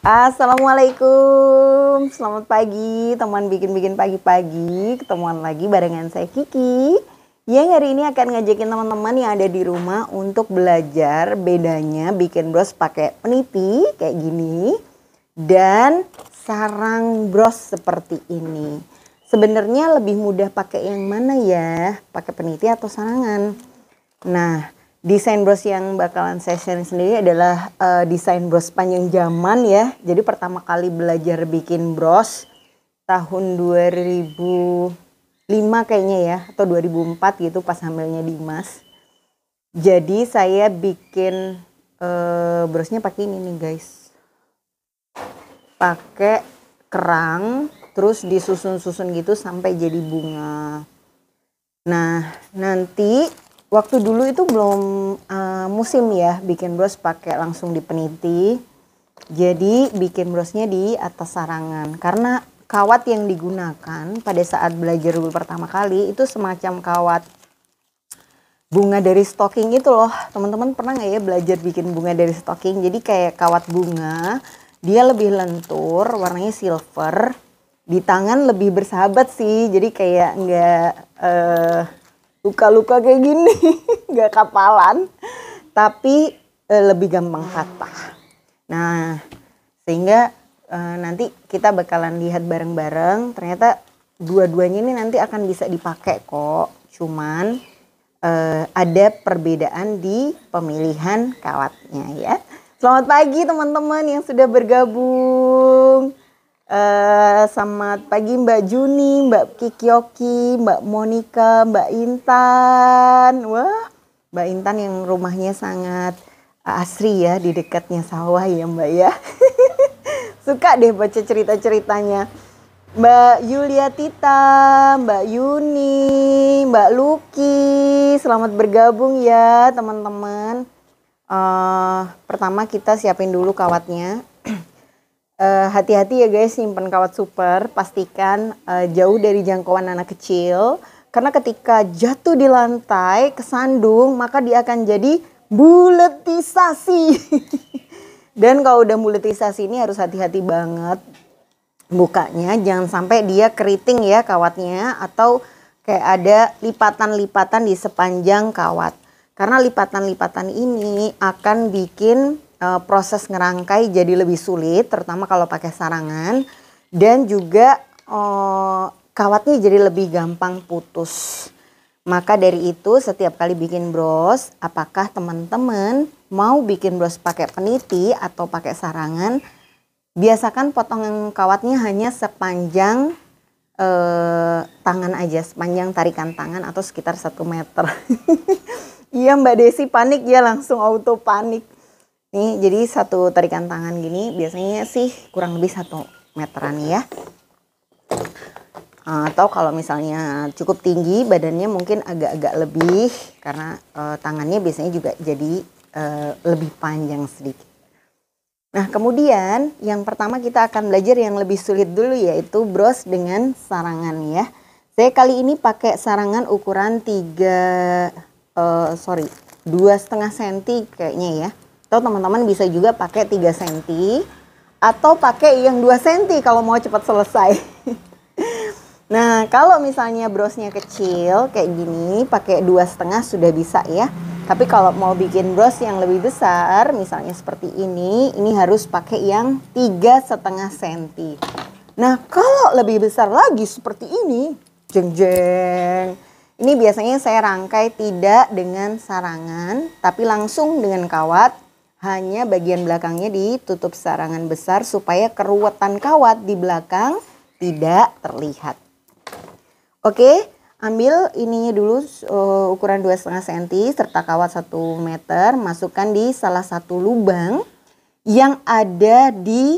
Assalamualaikum, selamat pagi teman bikin-bikin pagi-pagi. Ketemuan lagi barengan saya Kiki, yang hari ini akan ngajakin teman-teman yang ada di rumah untuk belajar bedanya bikin bros pakai peniti kayak gini dan sarang bros seperti ini. Sebenarnya lebih mudah pakai yang mana ya? Pakai peniti atau sarangan? Nah, desain bros yang bakalan saya share sendiri adalah desain bros panjang zaman ya. Jadi pertama kali belajar bikin bros tahun 2005 kayaknya ya, atau 2004 gitu pas hamilnya Dimas. Jadi saya bikin brosnya pakai ini nih guys. Pakai kerang, terus disusun-susun gitu sampai jadi bunga. Nah, nanti waktu dulu itu belum musim ya bikin bros pakai langsung di peniti. Jadi bikin brosnya di atas sarangan. Karena kawat yang digunakan pada saat belajar dulu pertama kali itu semacam kawat bunga dari stocking itu loh. Teman-teman pernah nggak ya belajar bikin bunga dari stocking? Jadi kayak kawat bunga, dia lebih lentur, warnanya silver. Di tangan lebih bersahabat sih, jadi kayak nggak luka-luka kayak gini, nggak kapalan, tapi lebih gampang patah. Nah, sehingga nanti kita bakalan lihat bareng-bareng, ternyata dua-duanya ini nanti akan bisa dipakai kok. Cuman ada perbedaan di pemilihan kawatnya ya. Selamat pagi teman-teman yang sudah bergabung. Selamat pagi Mbak Juni, Mbak Kikyoki, Mbak Monica, Mbak Intan. Wah, Mbak Intan yang rumahnya sangat asri ya, di dekatnya sawah ya Mbak ya. Suka deh baca cerita-ceritanya. Mbak Yulia Tita, Mbak Yuni, Mbak Luki, selamat bergabung ya teman-teman. Pertama kita siapin dulu kawatnya. Hati-hati ya guys, simpan kawat super, pastikan jauh dari jangkauan anak kecil. Karena ketika jatuh di lantai, kesandung, maka dia akan jadi buletisasi. Dan kalau udah buletisasi ini harus hati-hati banget bukanya. Jangan sampai dia keriting ya kawatnya, atau kayak ada lipatan-lipatan di sepanjang kawat. Karena lipatan-lipatan ini akan bikin proses ngerangkai jadi lebih sulit, terutama kalau pakai sarangan, dan juga kawatnya jadi lebih gampang putus. Maka dari itu setiap kali bikin bros, apakah teman-teman mau bikin bros pakai peniti atau pakai sarangan, biasakan potongan kawatnya hanya sepanjang tangan aja, sepanjang tarikan tangan atau sekitar 1 meter. Iya Mbak Desi panik ya, langsung auto panik. Nih jadi satu tarikan tangan gini biasanya sih kurang lebih 1 meteran ya. Atau kalau misalnya cukup tinggi badannya mungkin agak-agak lebih, karena tangannya biasanya juga jadi lebih panjang sedikit. Nah kemudian yang pertama kita akan belajar yang lebih sulit dulu, yaitu bros dengan sarangan ya. Saya kali ini pakai sarangan ukuran 2,5 cm kayaknya ya. Atau teman-teman bisa juga pakai 3 cm atau pakai yang 2 cm kalau mau cepat selesai. Nah kalau misalnya brosnya kecil kayak gini, pakai 2,5 sudah bisa ya. Tapi kalau mau bikin bros yang lebih besar, misalnya seperti ini harus pakai yang 3,5 cm. Nah kalau lebih besar lagi seperti ini, jeng jeng. Ini biasanya saya rangkai tidak dengan sarangan, tapi langsung dengan kawat. Hanya bagian belakangnya ditutup sarangan besar supaya keruwetan kawat di belakang tidak terlihat. Oke, ambil ininya dulu ukuran 2,5 cm serta kawat 1 meter. Masukkan di salah satu lubang yang ada di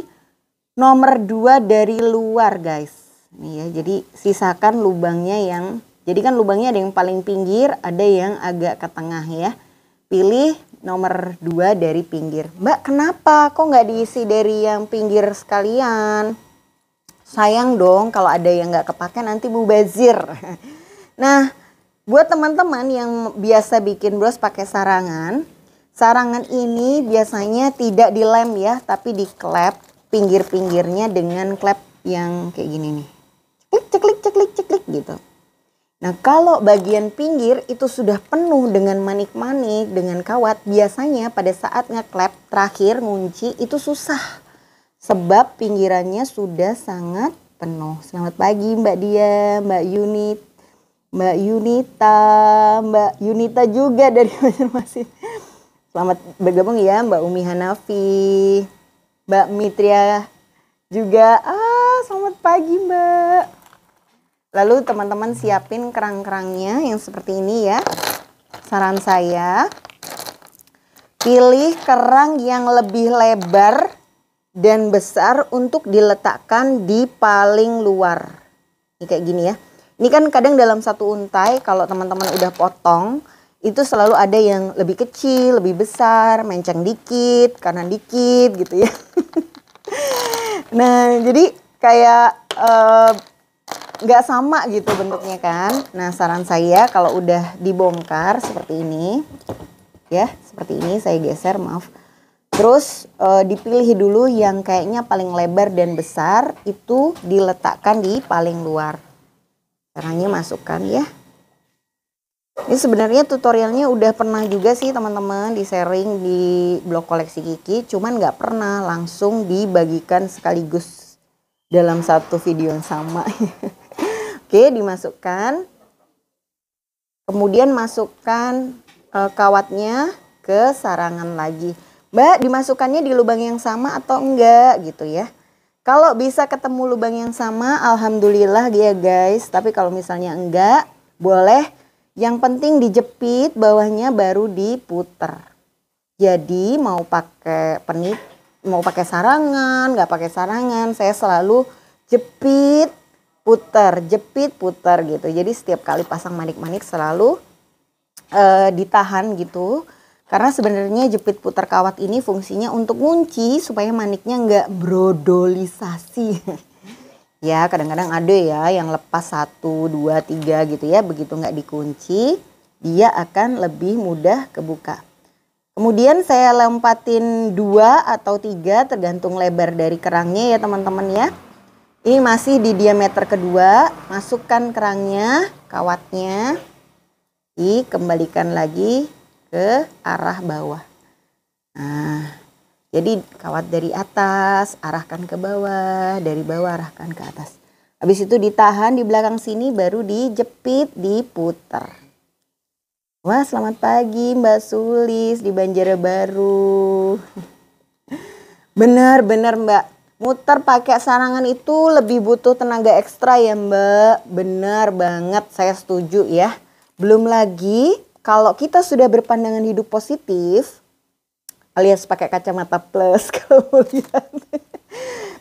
nomor 2 dari luar guys. Nih ya, jadi sisakan lubangnya yang, jadi kan lubangnya ada yang paling pinggir, ada yang agak ke tengah ya. Pilih nomor 2 dari pinggir. Mbak kenapa kok nggak diisi dari yang pinggir sekalian? Sayang dong kalau ada yang nggak kepake nanti mubazir. Nah buat teman-teman yang biasa bikin bros pakai sarangan, sarangan ini biasanya tidak dilem ya, tapi diklep pinggir-pinggirnya dengan klep yang kayak gini nih. Ceklik, ceklik, ceklik, ceklik gitu. Nah kalau bagian pinggir itu sudah penuh dengan manik-manik, dengan kawat, biasanya pada saat ngeklep terakhir ngunci itu susah. Sebab pinggirannya sudah sangat penuh. Selamat pagi Mbak Dia, Mbak Yunita juga dari Banjarmasin. Selamat bergabung ya Mbak Umi Hanafi, Mbak Mitria juga. Selamat pagi Mbak. Lalu teman-teman siapin kerang-kerangnya yang seperti ini ya. Saran saya, pilih kerang yang lebih lebar dan besar untuk diletakkan di paling luar. Ini kayak gini ya. Ini kan kadang dalam satu untai kalau teman-teman udah potong, itu selalu ada yang lebih kecil, lebih besar, menceng dikit, kanan dikit gitu ya. Nah jadi kayak nggak sama gitu bentuknya kan. Nah saran saya kalau udah dibongkar seperti ini ya, seperti ini saya geser maaf. Terus dipilih dulu yang kayaknya paling lebar dan besar, itu diletakkan di paling luar. Caranya masukkan ya. Ini sebenarnya tutorialnya udah pernah juga sih teman-teman di sharing di blog koleksi Kiki, cuman nggak pernah langsung dibagikan sekaligus dalam satu video yang sama. Oke, dimasukkan. Kemudian masukkan kawatnya ke sarangan lagi. Mbak, dimasukkannya di lubang yang sama atau enggak gitu ya. Kalau bisa ketemu lubang yang sama, alhamdulillah ya guys. Tapi kalau misalnya enggak, boleh. Yang penting dijepit, bawahnya baru diputer. Jadi mau pakai penit, mau pakai sarangan, nggak pakai sarangan, saya selalu jepit, jepit, putar gitu. Jadi setiap kali pasang manik-manik selalu ditahan gitu. Karena sebenarnya jepit putar kawat ini fungsinya untuk kunci supaya maniknya nggak brodolisasi. Ya kadang-kadang ada ya yang lepas 1, 2, 3 gitu ya. Begitu nggak dikunci dia akan lebih mudah kebuka. Kemudian saya lompatin 2 atau 3 tergantung lebar dari kerangnya ya teman-teman ya. Ini masih di diameter kedua. Masukkan kerangnya, kawatnya. Dikembalikan lagi ke arah bawah. Nah. Jadi kawat dari atas arahkan ke bawah, dari bawah arahkan ke atas. Habis itu ditahan di belakang sini baru dijepit, diputar. Wah selamat pagi Mbak Sulis di Banjarbaru. Benar-benar Mbak, muter pakai sarangan itu lebih butuh tenaga ekstra ya Mbak. Benar banget, saya setuju ya. Belum lagi kalau kita sudah berpandangan hidup positif, alias pakai kacamata plus kalau mau lihat.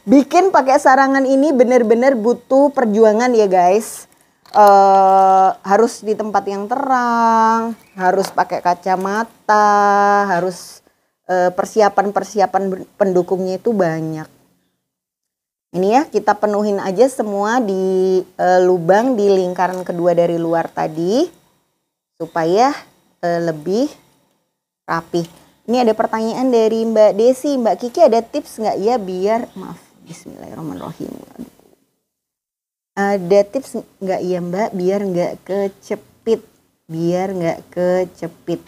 Bikin pakai sarangan ini benar-benar butuh perjuangan ya guys. Harus di tempat yang terang, harus pakai kacamata, harus persiapan-persiapan pendukungnya itu banyak. Ini ya kita penuhin aja semua di lubang di lingkaran kedua dari luar tadi supaya lebih rapi. Ini ada pertanyaan dari Mbak Desi. Mbak Kiki ada tips nggak ya biar, maaf, bismillahirrahmanirrahim. Ada tips nggak ya Mbak biar nggak kecepit? Biar nggak kecepit.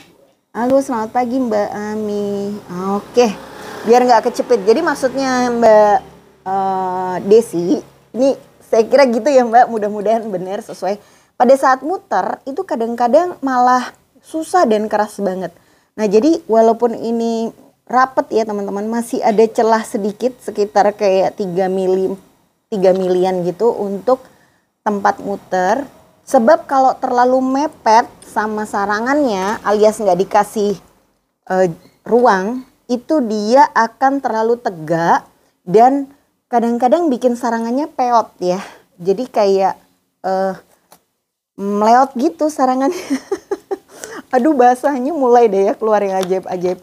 Halo selamat pagi Mbak Ami. Oke, biar nggak kecepit. Jadi maksudnya Mbak Desi, ini saya kira gitu ya Mbak, mudah-mudahan benar sesuai. Pada saat muter itu kadang-kadang malah susah dan keras banget. Nah jadi walaupun ini rapet ya teman-teman, masih ada celah sedikit sekitar kayak 3 milian gitu untuk tempat muter. Sebab kalau terlalu mepet sama sarangannya alias nggak dikasih ruang, itu dia akan terlalu tegak dan kadang-kadang bikin sarangannya peot ya. Jadi kayak meleot gitu sarangannya. Aduh bahasanya mulai deh ya keluar yang ajaib-ajaib.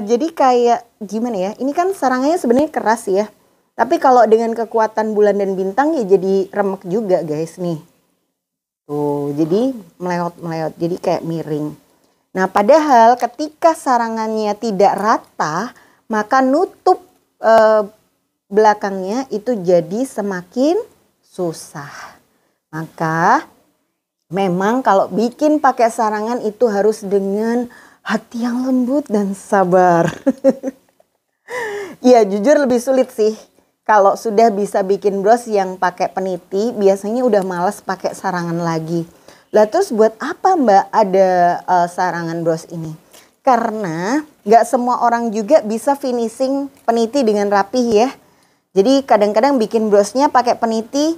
Jadi kayak gimana ya, ini kan sarangannya sebenarnya keras ya. Tapi kalau dengan kekuatan bulan dan bintang ya jadi remek juga guys nih. Tuh jadi meleot-meleot, jadi kayak miring. Nah padahal ketika sarangannya tidak rata, maka nutup belakangnya itu jadi semakin susah. Maka memang kalau bikin pakai sarangan itu harus dengan hati yang lembut dan sabar. Iya, jujur lebih sulit sih. Kalau sudah bisa bikin bros yang pakai peniti, biasanya udah males pakai sarangan lagi. Lah terus buat apa Mbak ada sarangan bros ini? Karena nggak semua orang juga bisa finishing peniti dengan rapih ya. Jadi kadang-kadang bikin brosnya pakai peniti,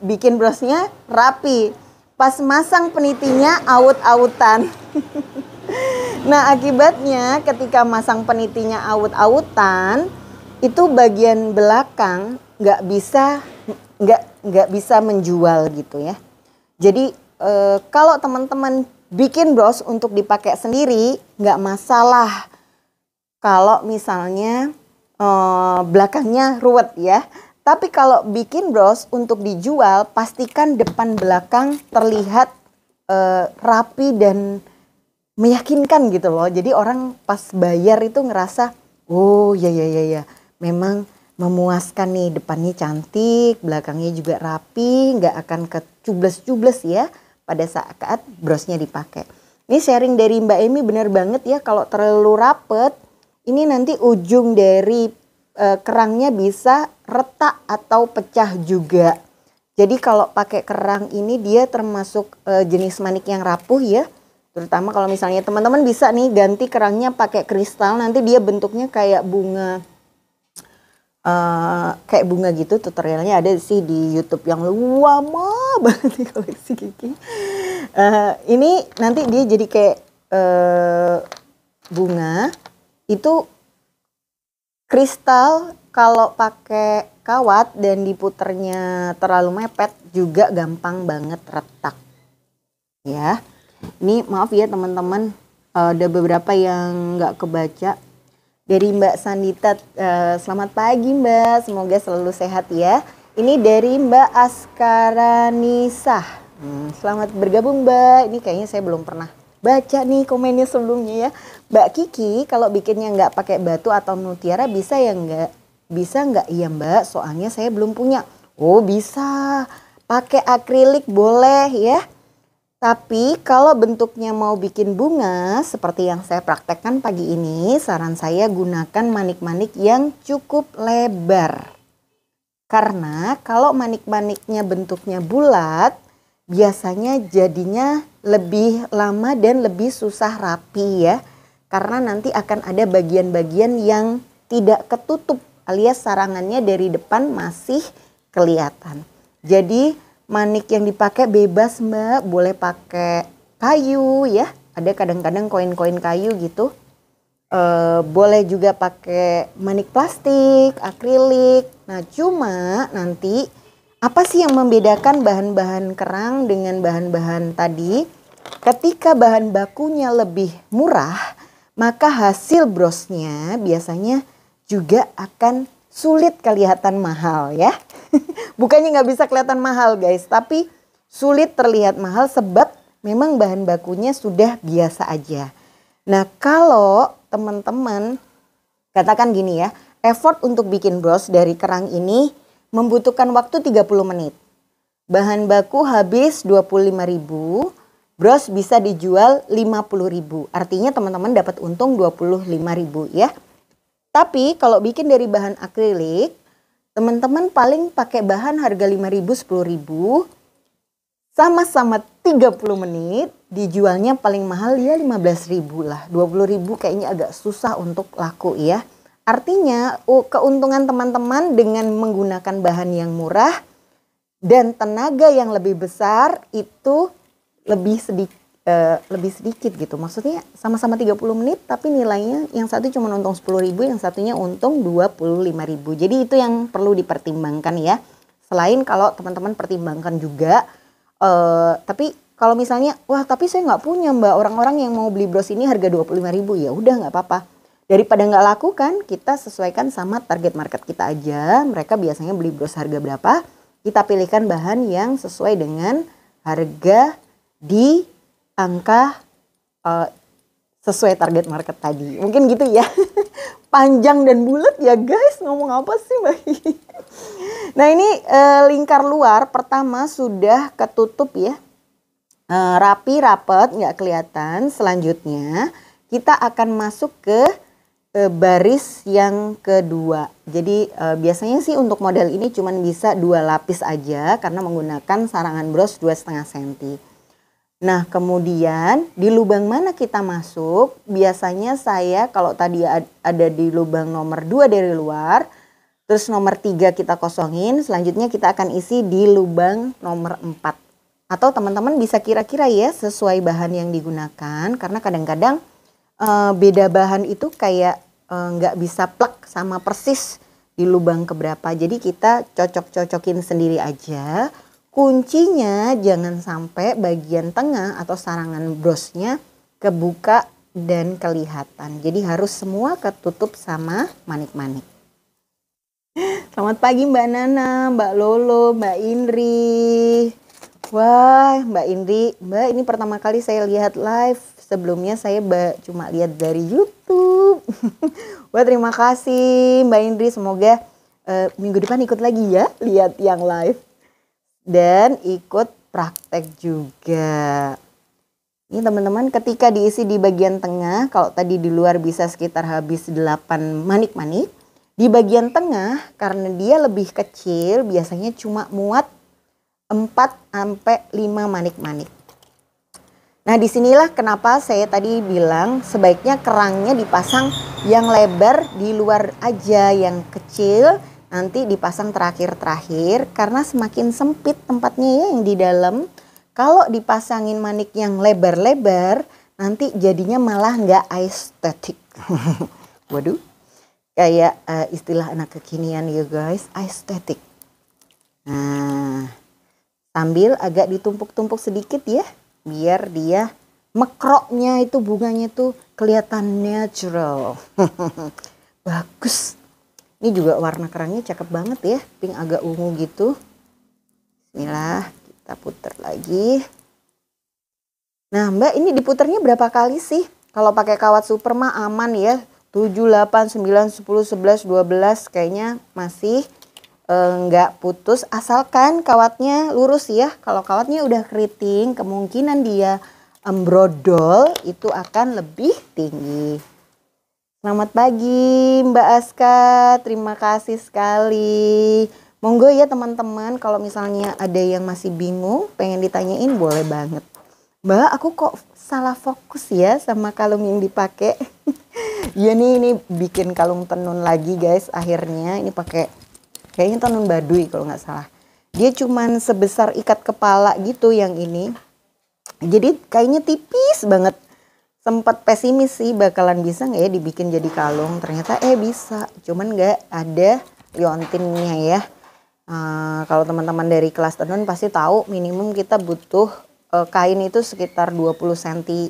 bikin brosnya rapi. Pas masang penitinya aut-autan. Nah akibatnya ketika masang penitinya aut-autan, itu bagian belakang nggak bisa menjual gitu ya. Jadi kalau teman-teman bikin bros untuk dipakai sendiri nggak masalah. Kalau misalnya belakangnya ruwet ya. Tapi kalau bikin bros untuk dijual pastikan depan belakang terlihat rapi dan meyakinkan gitu loh. Jadi orang pas bayar itu ngerasa oh ya memang memuaskan nih, depannya cantik, belakangnya juga rapi, nggak akan kecubles-cubles ya pada saat brosnya dipakai. Ini sharing dari Mbak Emi benar banget ya, kalau terlalu rapet ini nanti ujung dari kerangnya bisa retak atau pecah juga. Jadi kalau pakai kerang ini dia termasuk jenis manik yang rapuh ya. Terutama kalau misalnya teman-teman bisa nih ganti kerangnya pakai kristal, nanti dia bentuknya kayak bunga. Kayak bunga gitu, tutorialnya ada sih di YouTube yang lama banget di koleksi Kiki. Ini nanti dia jadi kayak bunga itu kristal. Kalau pakai kawat dan diputernya terlalu mepet juga gampang banget retak ya. Ini maaf ya teman-teman, ada beberapa yang nggak kebaca. Dari Mbak Sandita, selamat pagi Mbak, semoga selalu sehat ya. Ini dari Mbak Askaranisa, selamat bergabung Mbak. Ini kayaknya saya belum pernah baca nih komennya sebelumnya ya. Mbak Kiki, kalau bikinnya nggak pakai batu atau mutiara bisa ya nggak? Bisa nggak? Iya Mbak, soalnya saya belum punya. Oh bisa, pakai akrilik boleh ya. Tapi kalau bentuknya mau bikin bunga seperti yang saya praktekkan pagi ini, saran saya gunakan manik-manik yang cukup lebar. Karena kalau manik-maniknya bentuknya bulat, biasanya jadinya lebih lama dan lebih susah rapi ya. Karena nanti akan ada bagian-bagian yang tidak ketutup alias sarangannya dari depan masih kelihatan. Jadi manik yang dipakai bebas Mbak, boleh pakai kayu ya. Ada kadang-kadang koin-koin kayu gitu. Boleh juga pakai manik plastik, akrilik. Nah cuma nanti apa sih yang membedakan bahan-bahan kerang dengan bahan-bahan tadi? Ketika bahan bakunya lebih murah, maka hasil brosnya biasanya juga akan sulit kelihatan mahal ya. Bukannya nggak bisa kelihatan mahal guys, tapi sulit terlihat mahal sebab memang bahan bakunya sudah biasa aja. Nah kalau teman-teman katakan gini ya, effort untuk bikin bros dari kerang ini membutuhkan waktu 30 menit. Bahan baku habis 25.000, bros bisa dijual 50.000. Artinya teman-teman dapat untung 25.000 ya. Tapi kalau bikin dari bahan akrilik, teman-teman paling pakai bahan harga 5.000, 10.000, sama-sama 30 menit, dijualnya paling mahal ya 15.000 lah. 20.000 kayaknya agak susah untuk laku ya. Artinya keuntungan teman-teman dengan menggunakan bahan yang murah dan tenaga yang lebih besar itu lebih sedikit gitu. Maksudnya sama-sama 30 menit tapi nilainya yang satu cuma untung 10.000, yang satunya untung 25.000. Jadi itu yang perlu dipertimbangkan ya. Selain kalau teman-teman pertimbangkan juga, tapi kalau misalnya wah tapi saya nggak punya Mbak, orang-orang yang mau beli bros ini harga 25.000, ya udah nggak apa-apa. Daripada nggak laku kan, kita sesuaikan sama target market kita aja. Mereka biasanya beli bros harga berapa, kita pilihkan bahan yang sesuai dengan harga di angka sesuai target market tadi. Mungkin gitu ya. Panjang dan bulat ya guys, ngomong apa sih Mbak? Nah ini lingkar luar pertama sudah ketutup ya. Rapi, rapet, nggak kelihatan. Selanjutnya kita akan masuk ke baris yang kedua. Jadi biasanya sih untuk model ini cuman bisa 2 lapis aja karena menggunakan sarangan bros 2,5 cm. Nah kemudian di lubang mana kita masuk? Biasanya saya kalau tadi ada di lubang nomor 2 dari luar, terus nomor 3 kita kosongin, selanjutnya kita akan isi di lubang nomor 4. Atau teman-teman bisa kira-kira ya sesuai bahan yang digunakan, karena kadang-kadang beda bahan itu kayak nggak bisa plek sama persis di lubang keberapa. Jadi kita cocok-cocokin sendiri aja. Kuncinya jangan sampai bagian tengah atau sarangan brosnya kebuka dan kelihatan. Jadi harus semua ketutup sama manik-manik. Selamat pagi Mbak Nana, Mbak Lolo, Mbak Indri. Wah Mbak Indri, Mbak ini pertama kali saya lihat live. Sebelumnya saya cuma lihat dari YouTube. Wah terima kasih Mbak Indri, semoga minggu depan ikut lagi ya lihat yang live. Dan ikut praktek juga. Ini teman-teman ketika diisi di bagian tengah, kalau tadi di luar bisa sekitar habis 8 manik-manik. Di bagian tengah karena dia lebih kecil biasanya cuma muat 4-5 manik-manik. Nah disinilah kenapa saya tadi bilang sebaiknya kerangnya dipasang yang lebar di luar aja, yang kecil nanti dipasang terakhir-terakhir karena semakin sempit tempatnya ya yang di dalam. Kalau dipasangin manik yang lebar-lebar nanti jadinya malah nggak estetik. Waduh, kayak istilah anak kekinian ya guys, estetik. Nah, sambil agak ditumpuk-tumpuk sedikit ya, biar dia mekroknya itu bunganya tuh kelihatan natural. Bagus. Ini juga warna kerangnya cakep banget ya, pink agak ungu gitu. Bismillah, kita putar lagi. Nah Mbak ini diputarnya berapa kali sih? Kalau pakai kawat super mah aman ya, 7, 8, 9, 10, 11, 12 kayaknya masih nggak putus. Asalkan kawatnya lurus ya, kalau kawatnya udah keriting kemungkinan dia brodol itu akan lebih tinggi. Selamat pagi Mbak Aska, terima kasih sekali. Monggo ya teman-teman kalau misalnya ada yang masih bingung pengen ditanyain boleh banget. Mbak aku kok salah fokus ya sama kalung yang dipakai. Ya nih ini bikin kalung tenun lagi guys akhirnya. Ini pakai kayaknya tenun baduy kalau nggak salah. Dia cuman sebesar ikat kepala gitu yang ini. Jadi kayaknya tipis banget. Sempat pesimis sih bakalan bisa nggak ya dibikin jadi kalung, ternyata bisa, cuman nggak ada liontinnya ya. Kalau teman-teman dari kelas tenun pasti tahu minimum kita butuh kain itu sekitar 20 cm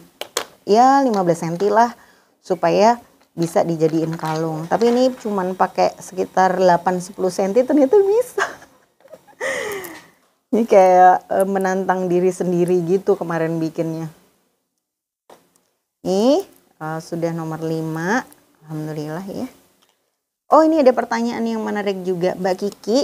ya 15 cm lah supaya bisa dijadiin kalung. Tapi ini cuman pakai sekitar 8-10 cm ternyata bisa. Ini kayak menantang diri sendiri gitu kemarin bikinnya. Ini sudah nomor 5, alhamdulillah ya. Oh ini ada pertanyaan yang menarik juga Mbak Kiki.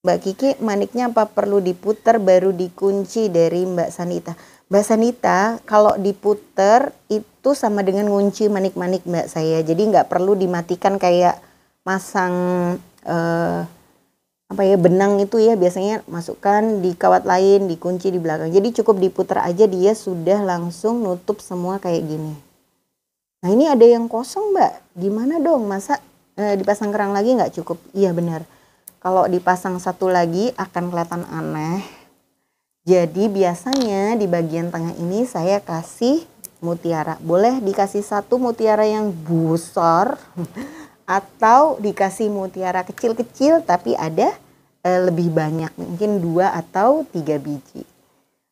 Mbak Kiki maniknya apa perlu diputar baru dikunci dari Mbak Sanita? Mbak Sanita kalau diputar itu sama dengan ngunci manik-manik Mbak saya. Jadi nggak perlu dimatikan kayak masang benang itu ya, biasanya masukkan di kawat lain, dikunci di belakang. Jadi cukup diputar aja dia sudah langsung nutup semua kayak gini. Nah ini ada yang kosong Mbak, gimana dong? Masa dipasang kerang lagi nggak cukup? Iya benar. Kalau dipasang satu lagi akan kelihatan aneh. Jadi biasanya di bagian tengah ini saya kasih mutiara. Boleh dikasih satu mutiara yang besar atau dikasih mutiara kecil-kecil tapi ada lebih banyak, mungkin 2 atau 3 biji.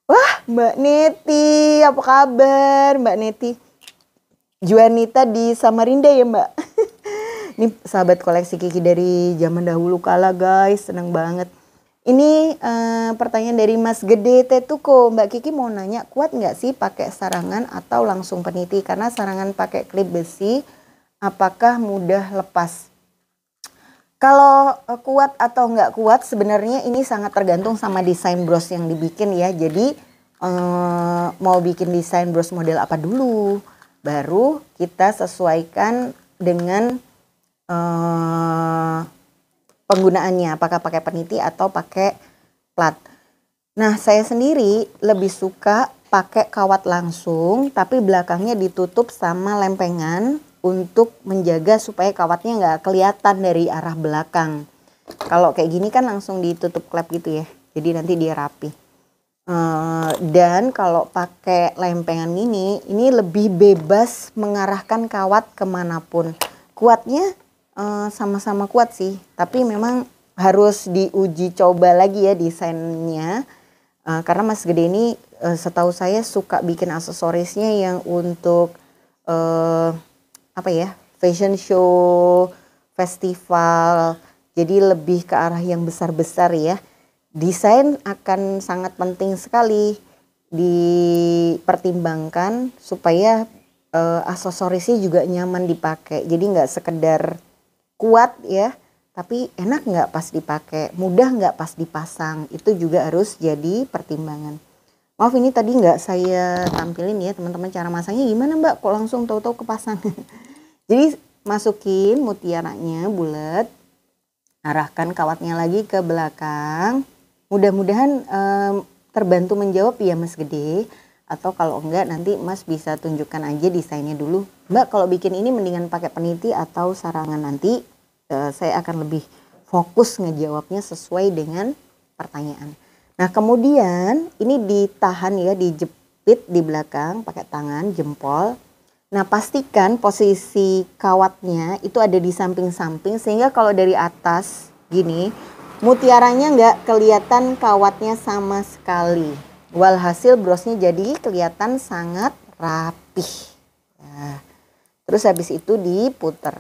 Wah Mbak Neti, apa kabar Mbak Neti? Juanita di Samarinda ya Mbak? Ini sahabat koleksi Kiki dari zaman dahulu kala guys, seneng banget. Ini pertanyaan dari Mas Gede Tetuko. Mbak Kiki mau nanya, kuat nggak sih pakai sarangan atau langsung peniti? Karena sarangan pakai klip besi, apakah mudah lepas? Kalau kuat atau nggak kuat sebenarnya ini sangat tergantung sama desain bros yang dibikin ya. Jadi mau bikin desain bros model apa dulu, baru kita sesuaikan dengan penggunaannya. Apakah pakai peniti atau pakai plat. Nah saya sendiri lebih suka pakai kawat langsung, tapi belakangnya ditutup sama lempengan untuk menjaga supaya kawatnya nggak kelihatan dari arah belakang. Kalau kayak gini kan langsung ditutup klep gitu ya, jadi nanti dia rapi. Dan kalau pakai lempengan ini lebih bebas mengarahkan kawat kemanapun. Kuatnya sama-sama kuat sih, tapi memang harus diuji coba lagi ya desainnya. Karena Mas Gede ini setahu saya suka bikin aksesorisnya yang untuk fashion show, festival, jadi lebih ke arah yang besar-besar ya. Desain akan sangat penting sekali dipertimbangkan supaya aksesorisnya juga nyaman dipakai. Jadi nggak sekedar kuat ya, tapi enak nggak pas dipakai, mudah nggak pas dipasang, itu juga harus jadi pertimbangan. Maaf ini tadi nggak saya tampilin ya teman-teman cara masangnya gimana Mbak, kok langsung tahu-tahu kepasang. Jadi masukin mutiaranya bulat, arahkan kawatnya lagi ke belakang. Mudah-mudahan terbantu menjawab ya Mas Gede. Atau kalau enggak nanti Mas bisa tunjukkan aja desainnya dulu. Mbak kalau bikin ini mendingan pakai peniti atau sarangan, nanti saya akan lebih fokus ngejawabnya sesuai dengan pertanyaan. Nah kemudian ini ditahan ya, dijepit di belakang pakai tangan jempol. Nah pastikan posisi kawatnya itu ada di samping-samping sehingga kalau dari atas gini mutiaranya nggak kelihatan kawatnya sama sekali. Walhasil brosnya jadi kelihatan sangat rapih. Nah, terus habis itu diputer.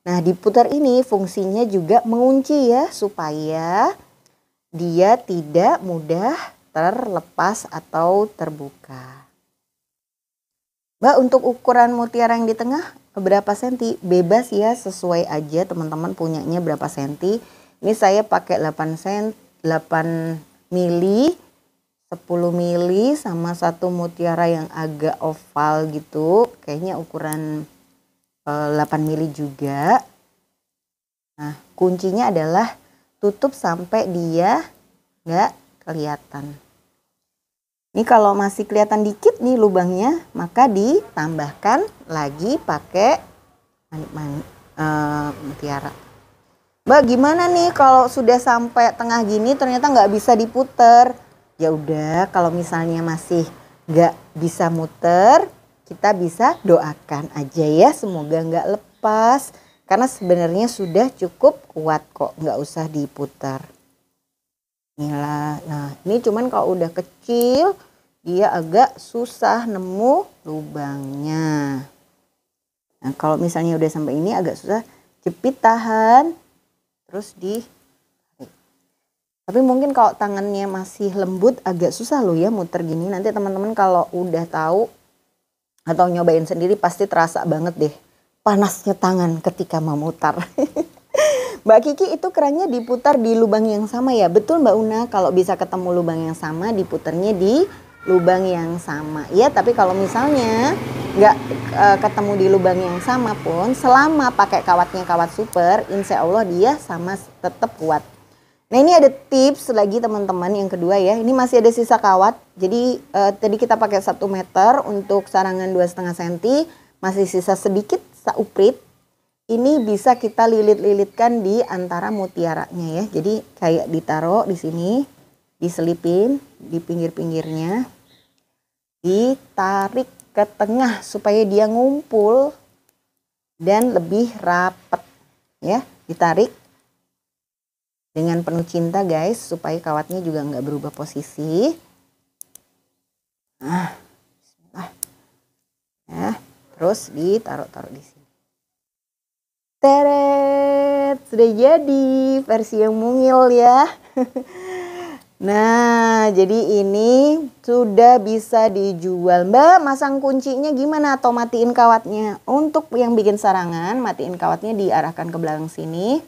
Nah diputer ini fungsinya juga mengunci ya supaya dia tidak mudah terlepas atau terbuka. Mbak untuk ukuran mutiara yang di tengah berapa senti? Bebas ya, sesuai aja teman-teman punyanya berapa senti. Ini saya pakai 8 mili, 10 mili sama satu mutiara yang agak oval gitu. Kayaknya ukuran 8 mili juga. Nah kuncinya adalah tutup sampai dia nggak kelihatan. Ini kalau masih kelihatan dikit nih lubangnya, maka ditambahkan lagi pakai mutiara. Mbak gimana nih kalau sudah sampai tengah gini ternyata nggak bisa diputer? Ya udah kalau misalnya masih nggak bisa muter, kita bisa doakan aja ya semoga nggak lepas. Karena sebenarnya sudah cukup kuat kok, nggak usah diputar. Inilah, nah ini cuman kalau udah kecil dia agak susah nemu lubangnya. Nah kalau misalnya udah sampai ini agak susah, jepit tahan, terus tapi mungkin kalau tangannya masih lembut agak susah loh ya muter gini. Nanti teman-teman kalau udah tahu atau nyobain sendiri pasti terasa banget deh panasnya tangan ketika memutar. Mbak Kiki itu kerannya diputar di lubang yang sama ya? Betul Mbak Una, kalau bisa ketemu lubang yang sama diputarnya di lubang yang sama. Ya tapi kalau misalnya nggak ketemu di lubang yang sama pun selama pakai kawatnya kawat super, insya Allah dia sama tetap kuat. Nah ini ada tips lagi teman-teman yang kedua ya. Ini masih ada sisa kawat. Jadi tadi kita pakai 1 meter untuk sarangan 2,5 cm. Masih sisa sedikit sauprit. Ini bisa kita lilit-lilitkan di antara mutiaranya ya. Jadi kayak ditaruh di sini, diselipin di pinggir-pinggirnya, ditarik ke tengah supaya dia ngumpul dan lebih rapet ya. Ditarik dengan penuh cinta guys supaya kawatnya juga nggak berubah posisi. Nah, bismillah. Ya, terus ditaruh-taruh di sini. Teret, sudah jadi versi yang mungil ya. Nah, jadi ini sudah bisa dijual. Mbak, masang kuncinya gimana atau matiin kawatnya? Untuk yang bikin sarangan, matiin kawatnya diarahkan ke belakang sini.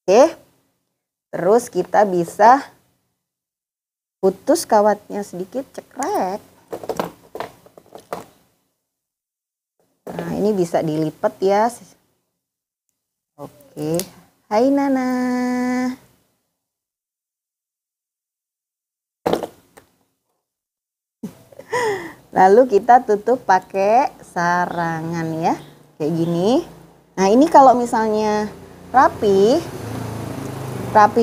Oke. Terus kita bisa putus kawatnya sedikit, cekrek. Nah, ini bisa dilipat ya. Oke. Hai Nana. Lalu kita tutup pakai sarangan ya. Kayak gini. Nah, ini kalau misalnya rapi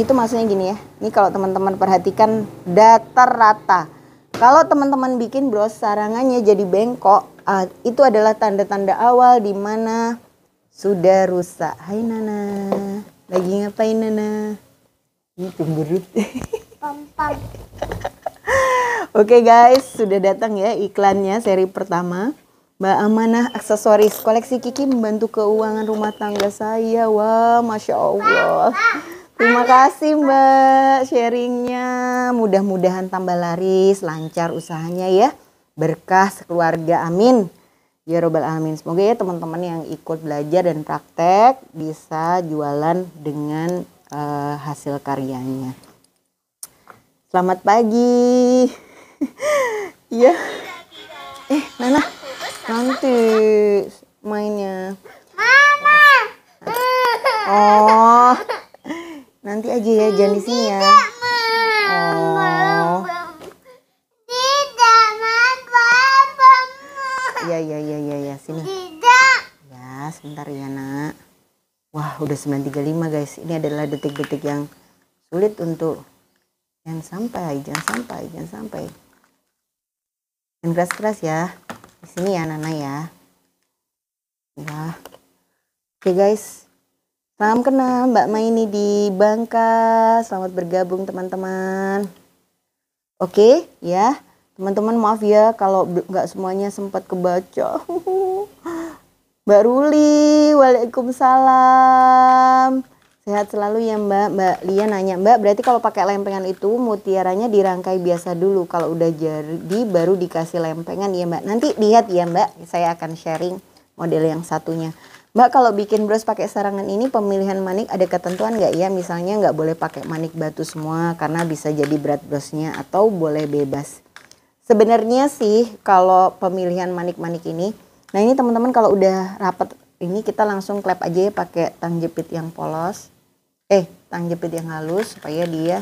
itu maksudnya gini ya. Ini kalau teman-teman perhatikan datar rata. Kalau teman-teman bikin bros sarangannya jadi bengkok, itu adalah tanda-tanda awal di mana sudah rusak. Hai Nana. Lagi ngapain Nana? Ini cemberut. Oke guys, sudah datang ya iklannya seri pertama. Mbak Amanah aksesoris koleksi Kiki membantu keuangan rumah tangga saya. Wah, Masya Allah. Terima kasih Mbak sharingnya. Mudah-mudahan tambah laris, lancar usahanya ya. Berkah sekeluarga, amin. Ya Robbal Alamin. Semoga ya teman-teman yang ikut belajar dan praktek bisa jualan dengan hasil karyanya. Selamat pagi. Iya. Nana, nanti mainnya. Mama. Oh, nanti aja ya, jangan di sini ya. Oh. Ya, sini. Ya, sebentar ya, Nak. Wah, udah 9.35 guys. Ini adalah detik-detik yang sulit untuk jangan sampai. Jangan keras-keras ya. Di sini ya, Nana ya. Ya. Oke guys. Salam kenal Mbak Maini di Bangka. Selamat bergabung teman-teman. Oke, ya. Teman-teman maaf ya kalau nggak semuanya sempat kebaca. Mbak Ruli, waalaikumsalam. Sehat selalu ya Mbak. Mbak Lia nanya, Mbak berarti kalau pakai lempengan itu mutiaranya dirangkai biasa dulu. Kalau udah jadi baru dikasih lempengan ya Mbak. Nanti lihat ya Mbak, saya akan sharing model yang satunya. Mbak kalau bikin bros pakai sarangan ini pemilihan manik ada ketentuan nggak ya? Misalnya nggak boleh pakai manik batu semua karena bisa jadi berat brosnya atau boleh bebas. Sebenarnya sih kalau pemilihan manik-manik ini, nah ini teman-teman kalau udah rapat ini kita langsung klep aja ya pakai tang jepit yang polos. Tang jepit yang halus supaya dia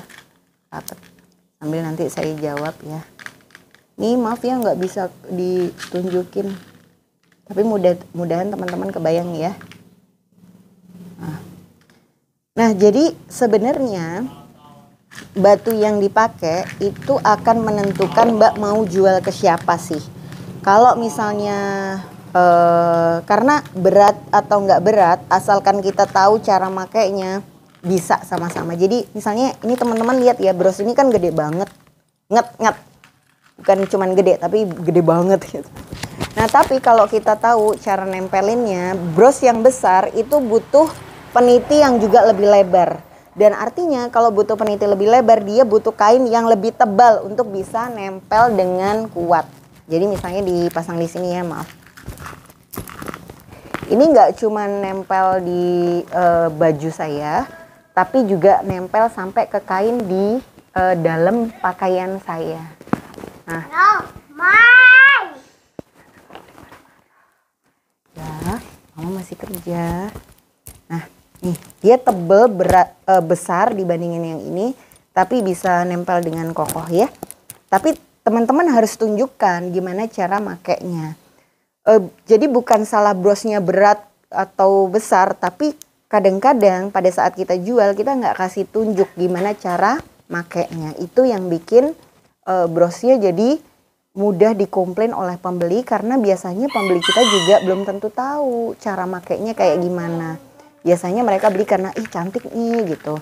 rapat. Sambil nanti saya jawab ya. Nih maaf ya nggak bisa ditunjukin. Tapi mudah-mudahan teman-teman kebayang ya. Nah jadi sebenarnya batu yang dipakai itu akan menentukan Mbak mau jual ke siapa sih. Kalau misalnya karena berat atau nggak berat, asalkan kita tahu cara makainya bisa sama-sama. Jadi misalnya ini teman-teman lihat ya, bros ini kan gede banget, nget. Bukan cuman gede tapi gede banget gitu. Nah tapi kalau kita tahu cara nempelinnya, bros yang besar itu butuh peniti yang juga lebih lebar. Dan artinya kalau butuh peniti lebih lebar, dia butuh kain yang lebih tebal untuk bisa nempel dengan kuat. Jadi misalnya dipasang di sini ya, maaf. Ini nggak cuma nempel di baju saya, tapi juga nempel sampai ke kain di dalam pakaian saya. Nah, ya, mama masih kerja. Nah, nih dia tebel besar dibandingin yang ini, tapi bisa nempel dengan kokoh ya. Tapi teman-teman harus tunjukkan gimana cara makainya. Jadi bukan salah brosnya berat atau besar, tapi kadang-kadang pada saat kita jual kita nggak kasih tunjuk gimana cara makainya. Itu yang bikin brosnya jadi mudah dikomplain oleh pembeli karena biasanya pembeli kita juga belum tentu tahu cara makainya kayak gimana. Biasanya mereka beli karena ih cantik nih gitu.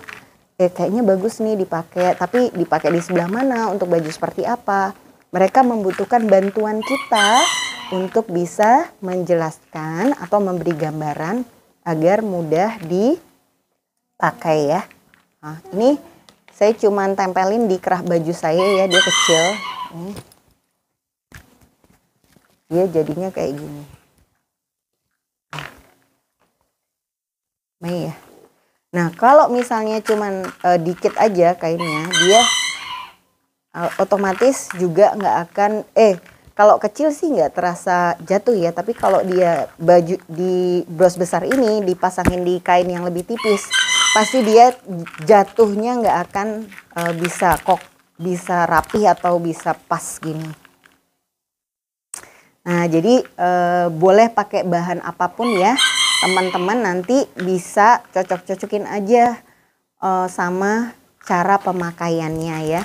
Kayaknya bagus nih dipakai, tapi dipakai di sebelah mana, untuk baju seperti apa. Mereka membutuhkan bantuan kita untuk bisa menjelaskan atau memberi gambaran agar mudah pakai ya. Nah, ini saya cuman tempelin di kerah baju saya ya, dia kecil. Dia jadinya kayak gini. Mei ya. Nah, kalau misalnya cuman dikit aja kainnya, dia otomatis juga nggak akan kalau kecil sih nggak terasa jatuh ya, tapi kalau dia baju di bros besar ini dipasangin di kain yang lebih tipis, pasti dia jatuhnya nggak akan bisa rapi atau bisa pas gini. Nah, jadi boleh pakai bahan apapun ya, teman-teman nanti bisa cocok-cocokin aja sama cara pemakaiannya ya.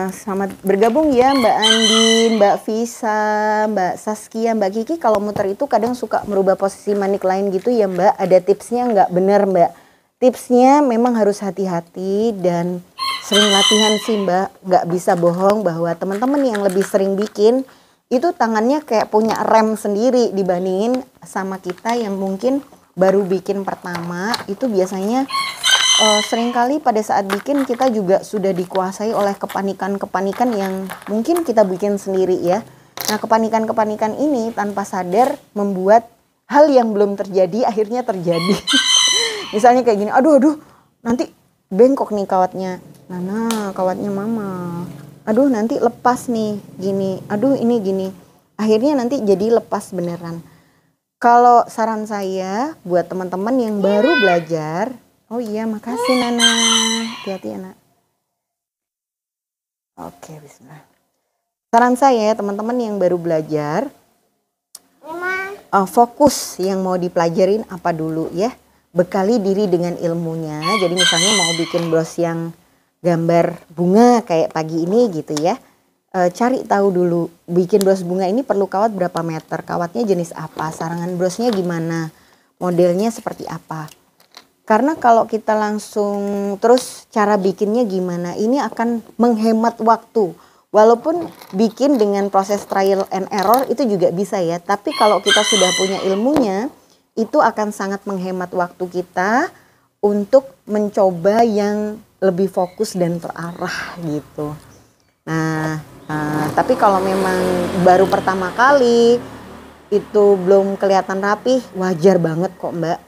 Selamat bergabung ya Mbak Andin, Mbak Visa, Mbak Saskia, Mbak Kiki. Kalau muter itu kadang suka merubah posisi manik lain gitu ya Mbak. Ada tipsnya nggak? Bener Mbak. Tipsnya memang harus hati-hati dan sering latihan sih Mbak. Nggak bisa bohong bahwa teman-teman yang lebih sering bikin itu tangannya kayak punya rem sendiri dibandingin sama kita yang mungkin baru bikin pertama. Itu biasanya seringkali pada saat bikin kita juga sudah dikuasai oleh kepanikan-kepanikan yang mungkin kita bikin sendiri ya. Nah, kepanikan-kepanikan ini tanpa sadar membuat hal yang belum terjadi akhirnya terjadi. Misalnya kayak gini, aduh nanti bengkok nih kawatnya. Nah kawatnya mama. Aduh nanti lepas nih gini. Aduh ini gini. Akhirnya nanti jadi lepas beneran. Kalau saran saya buat teman-teman yang baru belajar, oh iya, makasih Nana. Hati-hati ya, Nak. Oke, bismillah. Saran saya teman-teman yang baru belajar, fokus yang mau dipelajarin apa dulu ya. Bekali diri dengan ilmunya. Jadi misalnya mau bikin bros yang gambar bunga kayak pagi ini gitu ya. Cari tahu dulu, bikin bros bunga ini perlu kawat berapa meter, kawatnya jenis apa, sarangan brosnya gimana, modelnya seperti apa. Karena kalau kita langsung terus cara bikinnya gimana, ini akan menghemat waktu. Walaupun bikin dengan proses trial and error itu juga bisa ya. Tapi kalau kita sudah punya ilmunya, itu akan sangat menghemat waktu kita untuk mencoba yang lebih fokus dan terarah gitu. Nah, tapi kalau memang baru pertama kali itu belum kelihatan rapih, wajar banget kok Mbak.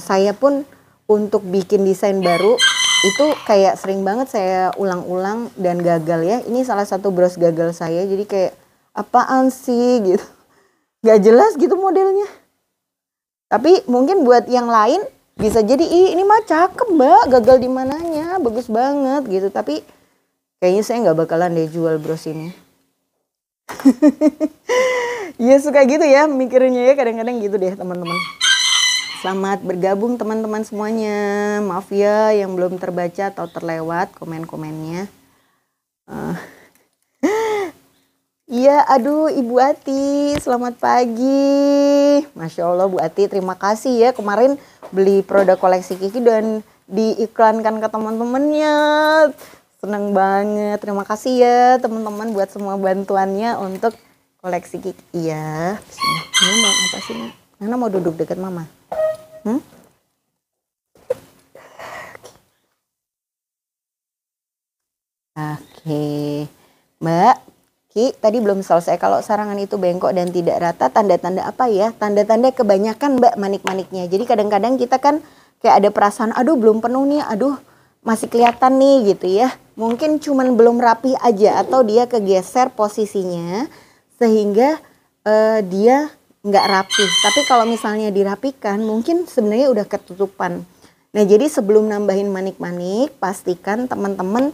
Saya pun untuk bikin desain baru itu kayak sering banget saya ulang-ulang dan gagal ya. Ini salah satu bros gagal saya, jadi kayak apaan sih gitu. Gak jelas gitu modelnya. Tapi mungkin buat yang lain bisa jadi ini mah cakep Mbak, gagal di mananya, bagus banget gitu. Tapi kayaknya saya nggak bakalan deh jual bros ini. Ya suka gitu ya mikirnya ya, kadang-kadang gitu deh teman-teman. Selamat bergabung teman-teman semuanya. Maaf ya yang belum terbaca atau terlewat komen-komennya. Iya, aduh Ibu Ati, selamat pagi. Masya Allah Bu Ati, terima kasih ya kemarin beli produk koleksi Kiki dan diiklankan ke teman-temannya. Senang banget, terima kasih ya teman-teman buat semua bantuannya untuk koleksi Kiki. Iya, ini mau apa sih? Nana mau duduk dekat Mama. Oke, Mbak Ki, tadi belum selesai. Kalau sarangan itu bengkok dan tidak rata, tanda-tanda apa ya? Tanda-tanda kebanyakan Mbak manik-maniknya. Jadi kadang-kadang kita kan kayak ada perasaan, aduh belum penuh nih, aduh masih kelihatan nih gitu ya. Mungkin cuman belum rapi aja atau dia kegeser posisinya sehingga dia nggak rapi. Tapi kalau misalnya dirapikan, mungkin sebenarnya udah ketutupan. Nah jadi sebelum nambahin manik-manik, pastikan teman-teman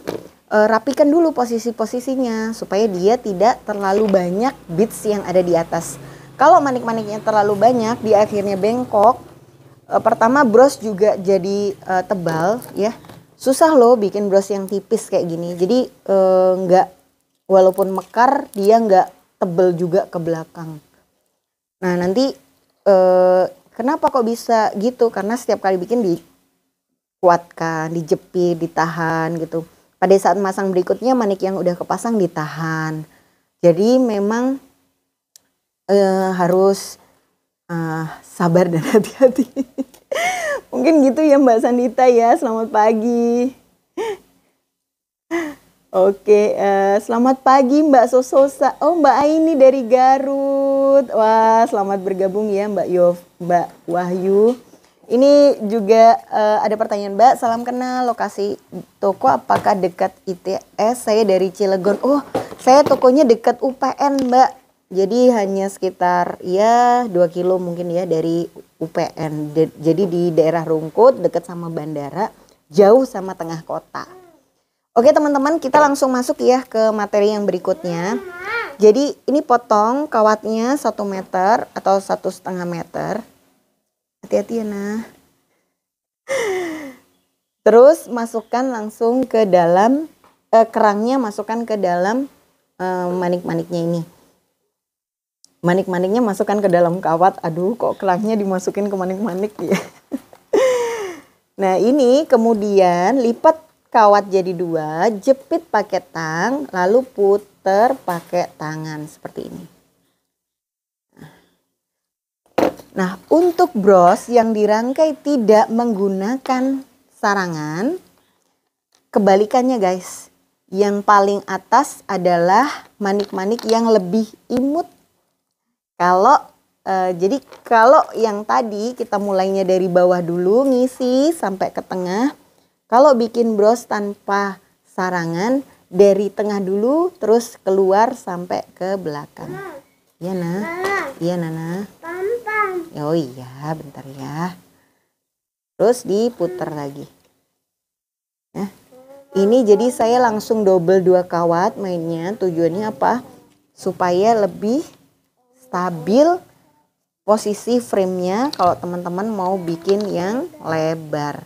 rapikan dulu posisi-posisinya supaya dia tidak terlalu banyak beads yang ada di atas. Kalau manik-maniknya terlalu banyak, dia akhirnya bengkok. Pertama bros juga jadi tebal ya. Susah loh bikin bros yang tipis kayak gini. Jadi walaupun mekar dia nggak tebel juga ke belakang. Nah nanti kenapa kok bisa gitu? Karena setiap kali bikin dikuatkan, dijepit, ditahan gitu. Pada saat masang berikutnya manik yang udah kepasang ditahan. Jadi memang harus sabar dan hati-hati. Mungkin gitu ya Mbak Sandita ya, selamat pagi. Oke, selamat pagi Mbak Sososa. Oh Mbak Aini dari Garut. Wah selamat bergabung ya Mbak Wahyu. Ini juga ada pertanyaan Mbak, salam kenal, lokasi toko apakah dekat ITS? Saya dari Cilegon. Oh saya tokonya dekat UPN Mbak. Jadi hanya sekitar ya 2 kilo mungkin ya dari UPN. Jadi di daerah Rungkut dekat sama bandara, jauh sama tengah kota. Oke teman-teman, kita langsung masuk ya ke materi yang berikutnya. Jadi ini potong kawatnya 1 meter atau 1,5 meter. Hati-hati ya nah. Terus masukkan langsung ke dalam kerangnya, masukkan ke dalam manik-maniknya ini. Manik-maniknya masukkan ke dalam kawat. Aduh kok kerangnya dimasukin ke manik-manik ya. Nah ini kemudian lipat kawat jadi 2, jepit pakai tang, lalu puter pakai tangan seperti ini. Nah untuk bros yang dirangkai tidak menggunakan sarangan, kebalikannya guys. Yang paling atas adalah manik-manik yang lebih imut. Jadi kalau yang tadi kita mulainya dari bawah dulu ngisi sampai ke tengah. Kalau bikin bros tanpa sarangan dari tengah dulu terus keluar sampai ke belakang. Iya nah, iya Nana. Oh iya bentar ya. Terus diputar lagi. Nah, ini jadi saya langsung double 2 kawat mainnya. Tujuannya apa? Supaya lebih stabil posisi frame-nya kalau teman-teman mau bikin yang lebar.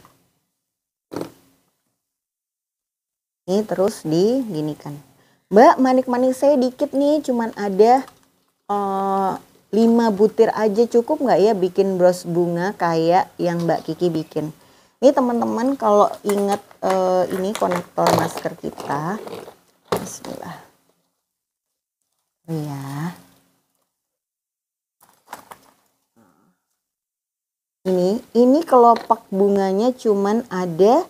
Ini terus diginikan. Mbak, manik-manik saya dikit nih, cuman ada 5 butir aja, cukup nggak ya bikin bros bunga kayak yang Mbak Kiki bikin? Ini teman-teman kalau ingat ini konektor masker kita. Bismillah. Ya. Ini kelopak bunganya cuman ada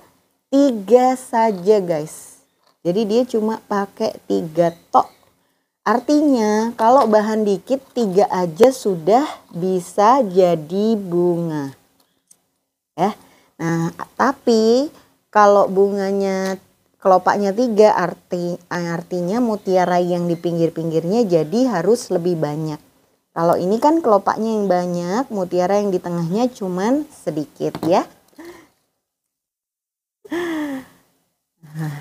3 saja guys. Jadi dia cuma pakai 3 tok. Artinya kalau bahan dikit 3 aja sudah bisa jadi bunga. Ya. Nah, tapi kalau bunganya kelopaknya 3 artinya mutiara yang di pinggir-pinggirnya jadi harus lebih banyak. Kalau ini kan kelopaknya yang banyak, mutiara yang di tengahnya cuman sedikit ya. Nah,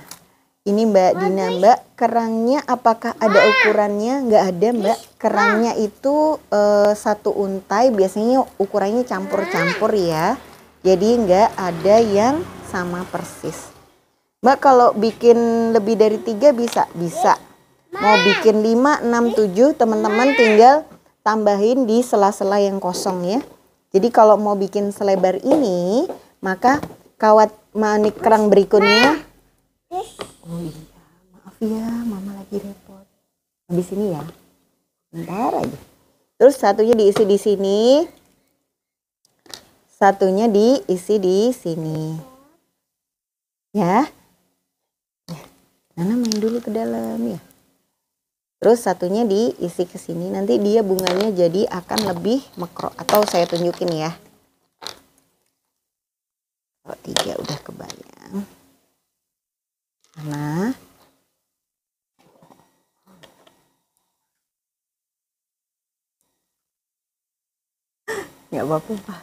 ini Mbak Dina, Mbak kerangnya apakah ada ukurannya? Nggak ada Mbak, kerangnya itu 1 untai, biasanya ukurannya campur-campur ya. Jadi nggak ada yang sama persis. Mbak kalau bikin lebih dari 3 bisa? Bisa. Mau bikin 5, 6, 7 teman-teman tinggal tambahin di sela-sela yang kosong ya. Jadi kalau mau bikin selebar ini, maka kawat manik kerang berikutnya. Oh iya, maaf ya, mama lagi repot. Habis ini ya, bentar aja. Terus satunya diisi di sini, satunya diisi di sini. Ya, Nana main dulu ke dalam ya. Terus satunya diisi ke sini, nanti dia bunganya jadi akan lebih mekrok. Atau saya tunjukin ya. Kalau 3 udah kebayang. Nah. Nggak apa-apa.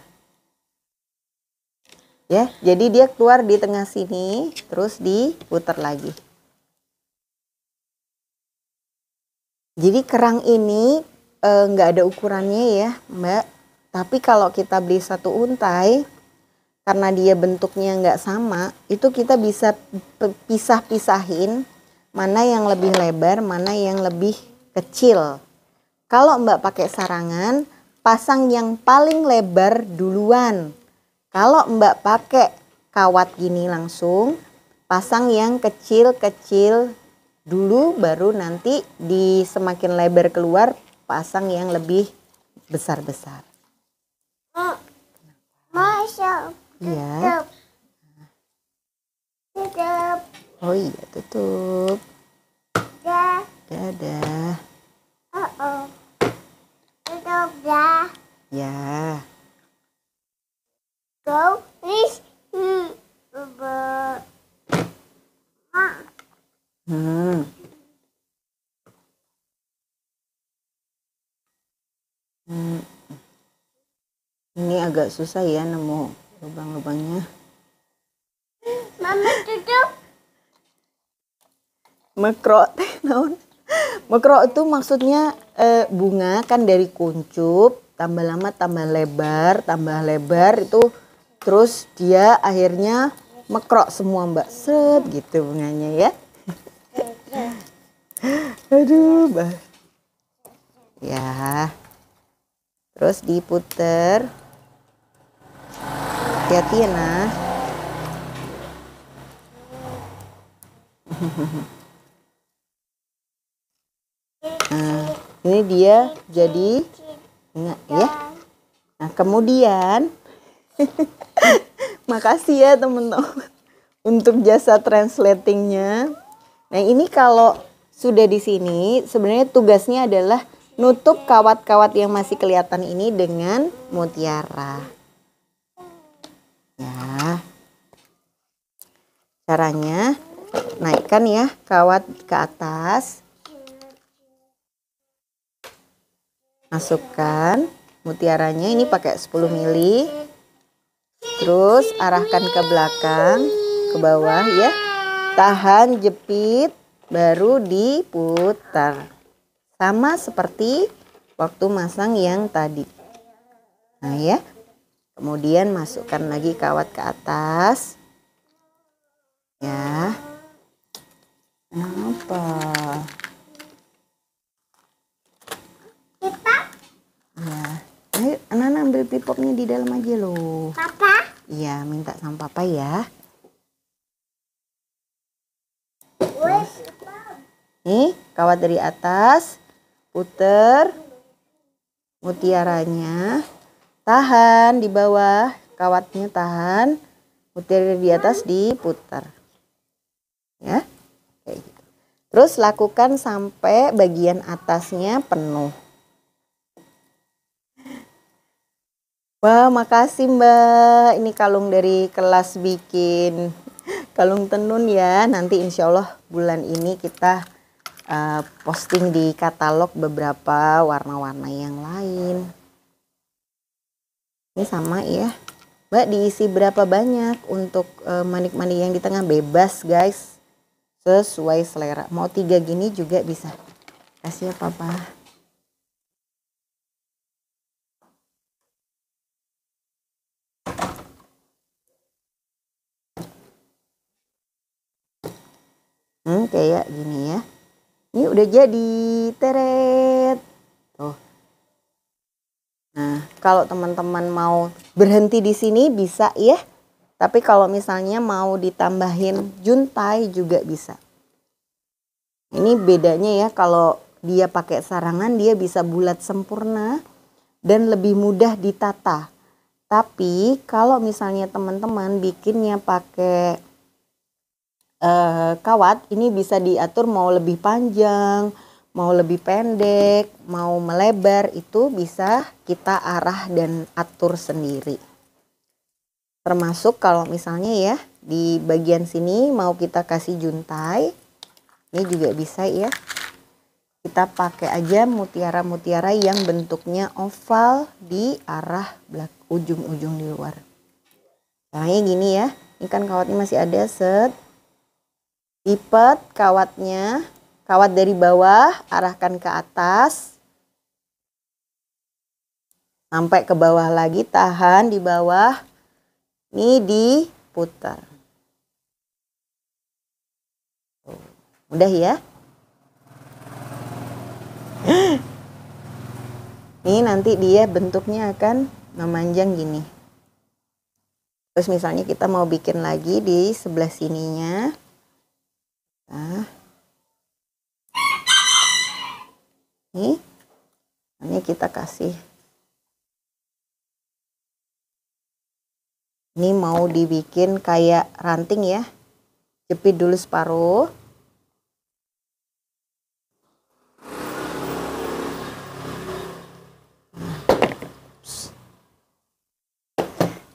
Ya, jadi dia keluar di tengah sini, terus diputar lagi. Jadi kerang ini nggak ada ukurannya ya Mbak. Tapi kalau kita beli 1 untai, karena dia bentuknya nggak sama, itu kita bisa pisah-pisahin mana yang lebih lebar, mana yang lebih kecil. Kalau Mbak pakai sarangan, pasang yang paling lebar duluan. Kalau Mbak pakai kawat gini langsung, pasang yang kecil-kecil dulu, baru nanti di semakin lebar keluar pasang yang lebih besar-besar. Iya. Tutup. Oh iya, tutup. Dah. Dadah. Oh. Tutup dah. Ya. Go. Please. Bubuk. Hmm. Hmm. Ini agak susah ya nemu lubang-lubangnya. Mama tutup. Mekro teh naon? Mekro itu maksudnya bunga kan dari kuncup, tambah lama tambah lebar itu terus dia akhirnya mekro semua Mbak. Set gitu bunganya ya. Aduh, Mbak. Ya. Terus diputer. Hati-hati ya, nah. Nah, ini dia jadi enggak ya. Nah, kemudian makasih ya teman-teman untuk jasa translatingnya. Nah, ini kalau sudah di sini sebenarnya tugasnya adalah nutup kawat-kawat yang masih kelihatan ini dengan mutiara. Ya. Caranya naikkan ya kawat ke atas. Masukkan mutiaranya ini pakai 10 mili. Terus arahkan ke belakang, ke bawah ya. Tahan, jepit, baru diputar. Sama seperti waktu masang yang tadi. Nah ya. Kemudian masukkan lagi kawat ke atas. Ya. Apa? Ya. Ayo, anak-anak ambil pipopnya di dalam aja loh. Papa. Iya, minta sama papa ya. Nih, kawat dari atas. Puter. Mutiaranya. Tahan di bawah. Kawatnya tahan. Mutiara di atas diputar. Ya. Kayak gitu. Terus lakukan sampai bagian atasnya penuh. Wah, makasih Mbak. Ini kalung dari kelas bikin kalung tenun ya. Nanti insya Allah bulan ini kita posting di katalog beberapa warna-warna yang lain. Ini sama ya. Mbak diisi berapa banyak untuk manik-manik yang di tengah bebas guys. Sesuai selera. Mau 3 gini juga bisa. Kasih ya papa. Kayak gini ya. Ini udah jadi teret. Tuh. Nah, kalau teman-teman mau berhenti di sini bisa ya. Tapi kalau misalnya mau ditambahin juntai juga bisa. Ini bedanya ya, kalau dia pakai sarangan dia bisa bulat sempurna dan lebih mudah ditata. Tapi kalau misalnya teman-teman bikinnya pakai kawat, ini bisa diatur mau lebih panjang, mau lebih pendek, mau melebar, itu bisa kita arah dan atur sendiri. Termasuk kalau misalnya ya di bagian sini mau kita kasih juntai, ini juga bisa ya. Kita pakai aja mutiara-mutiara yang bentuknya oval di arah ujung-ujung di luar. Caranya gini ya, ini kan kawatnya masih ada, set. Lipat kawatnya, kawat dari bawah arahkan ke atas. Sampai ke bawah lagi, tahan di bawah. Ini diputar. Mudah ya. Ini nanti dia bentuknya akan memanjang gini. Terus misalnya kita mau bikin lagi di sebelah sininya. Nah. Ini kita kasih. Ini mau dibikin kayak ranting ya. Jepit dulu separuh.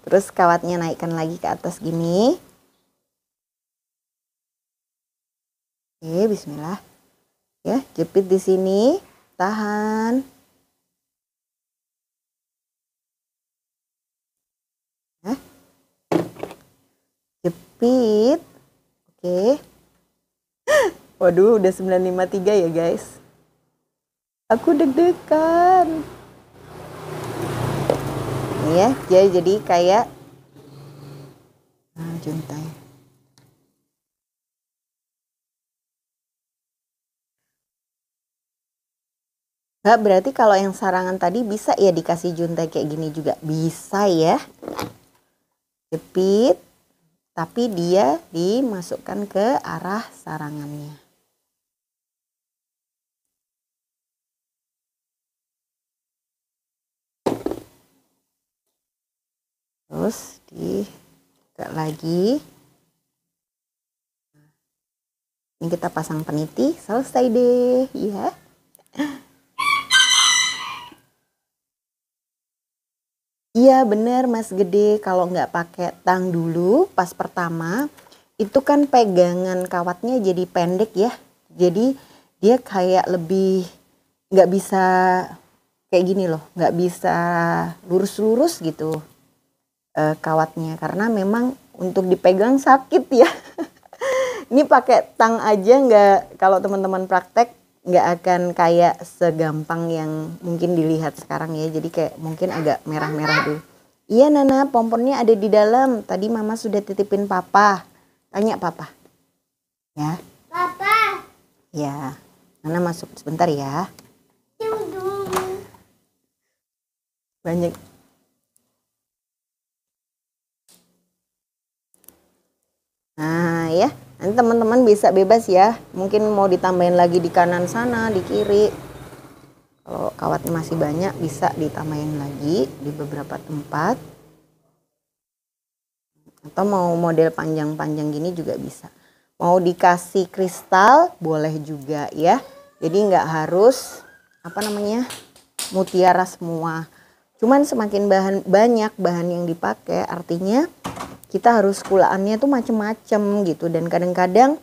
Terus kawatnya naikkan lagi ke atas gini. Oke, bismillah. Ya, jepit di sini, tahan. Ya. Jepit. Oke. Waduh, udah 9.53 ya, guys. Aku deg-degan. Ya, jadi kayak juntai. Nggak, berarti kalau yang sarangan tadi bisa ya dikasih juntai kayak gini juga. Bisa ya. Jepit, tapi dia dimasukkan ke arah sarangannya. Terus dibuka lagi. Ini kita pasang peniti, selesai deh ya. Iya bener Mas Gede, kalau nggak pakai tang dulu pas pertama itu kan pegangan kawatnya jadi pendek ya. Jadi dia kayak lebih nggak bisa kayak gini loh, nggak bisa lurus-lurus gitu kawatnya karena memang untuk dipegang sakit ya. Ini pakai tang aja nggak, kalau teman-teman praktek nggak akan kayak segampang yang mungkin dilihat sekarang ya. Jadi kayak mungkin agak merah-merah dulu. Iya Nana, pomponnya ada di dalam. Tadi Mama sudah titipin Papa. Tanya Papa. Ya. Papa. Ya. Nana masuk sebentar ya. Tunggu. Banyak. Nah ya. Nanti teman-teman bisa bebas ya. Mungkin mau ditambahin lagi di kanan sana, di kiri. Kalau kawatnya masih banyak bisa ditambahin lagi di beberapa tempat. Atau mau model panjang-panjang gini juga bisa. Mau dikasih kristal boleh juga ya. Jadi nggak harus mutiara semua. Cuman semakin banyak bahan yang dipakai artinya kita harus kulaannya tuh macem-macem gitu. Dan kadang-kadang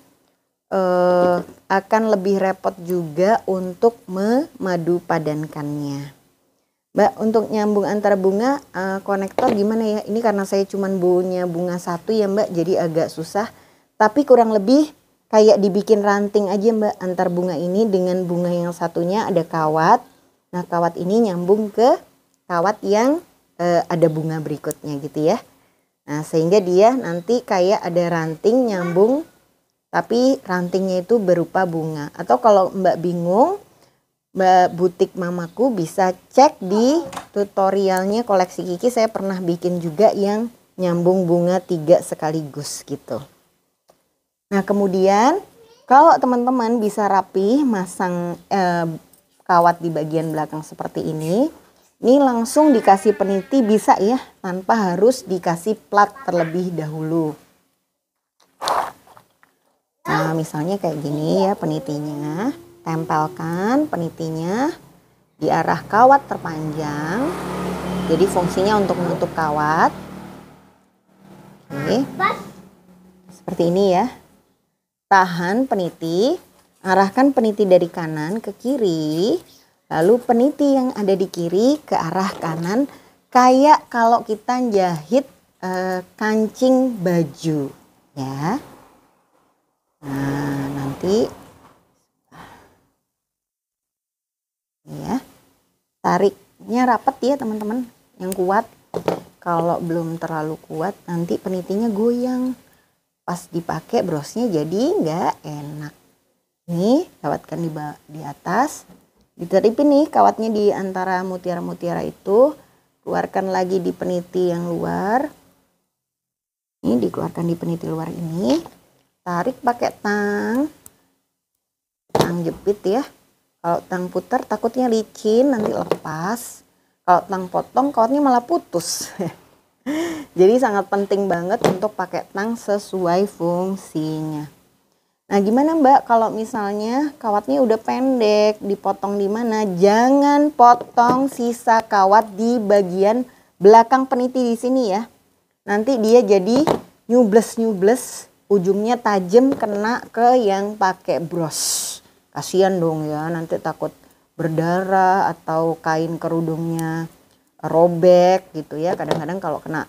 akan lebih repot juga untuk memadu padankannya. Mbak, untuk nyambung antara bunga konektor gimana ya? Ini karena saya cuman punya bunga satu ya Mbak, jadi agak susah. Tapi kurang lebih kayak dibikin ranting aja Mbak, antar bunga ini dengan bunga yang satunya ada kawat. Nah kawat ini nyambung ke kawat yang ada bunga berikutnya gitu ya. Nah sehingga dia nanti kayak ada ranting nyambung. Tapi rantingnya itu berupa bunga. Atau kalau Mbak bingung, Mbak Butik Mamaku bisa cek di tutorialnya koleksi Kiki. Saya pernah bikin juga yang nyambung bunga 3 sekaligus gitu. Nah kemudian kalau teman-teman bisa rapi masang kawat di bagian belakang seperti ini langsung dikasih peniti bisa ya, tanpa harus dikasih plat terlebih dahulu. Nah misalnya kayak gini ya penitinya, tempelkan penitinya di arah kawat terpanjang. Jadi fungsinya untuk menutup kawat. Oke. Seperti ini ya. Tahan peniti, arahkan peniti dari kanan ke kiri. Lalu peniti yang ada di kiri ke arah kanan. Kayak kalau kita jahit kancing baju ya. Nah nanti ya tariknya rapat ya teman-teman yang kuat. Kalau belum terlalu kuat nanti penitinya goyang, pas dipakai brosnya jadi nggak enak. Nih kawatkan di atas, diteripin nih kawatnya di antara mutiara-mutiara itu, keluarkan lagi di peniti yang luar. Ini dikeluarkan di peniti luar ini. Tarik pakai tang jepit ya. Kalau tang putar takutnya licin nanti lepas. Kalau tang potong kawatnya malah putus. Jadi sangat penting banget untuk pakai tang sesuai fungsinya. Nah, gimana Mbak kalau misalnya kawatnya udah pendek, dipotong di mana? Jangan potong sisa kawat di bagian belakang peniti di sini ya. Nanti dia jadi nyubles-nyubles, ujungnya tajam kena ke yang pakai bros. Kasihan dong ya, nanti takut berdarah atau kain kerudungnya robek gitu ya. Kadang-kadang kalau kena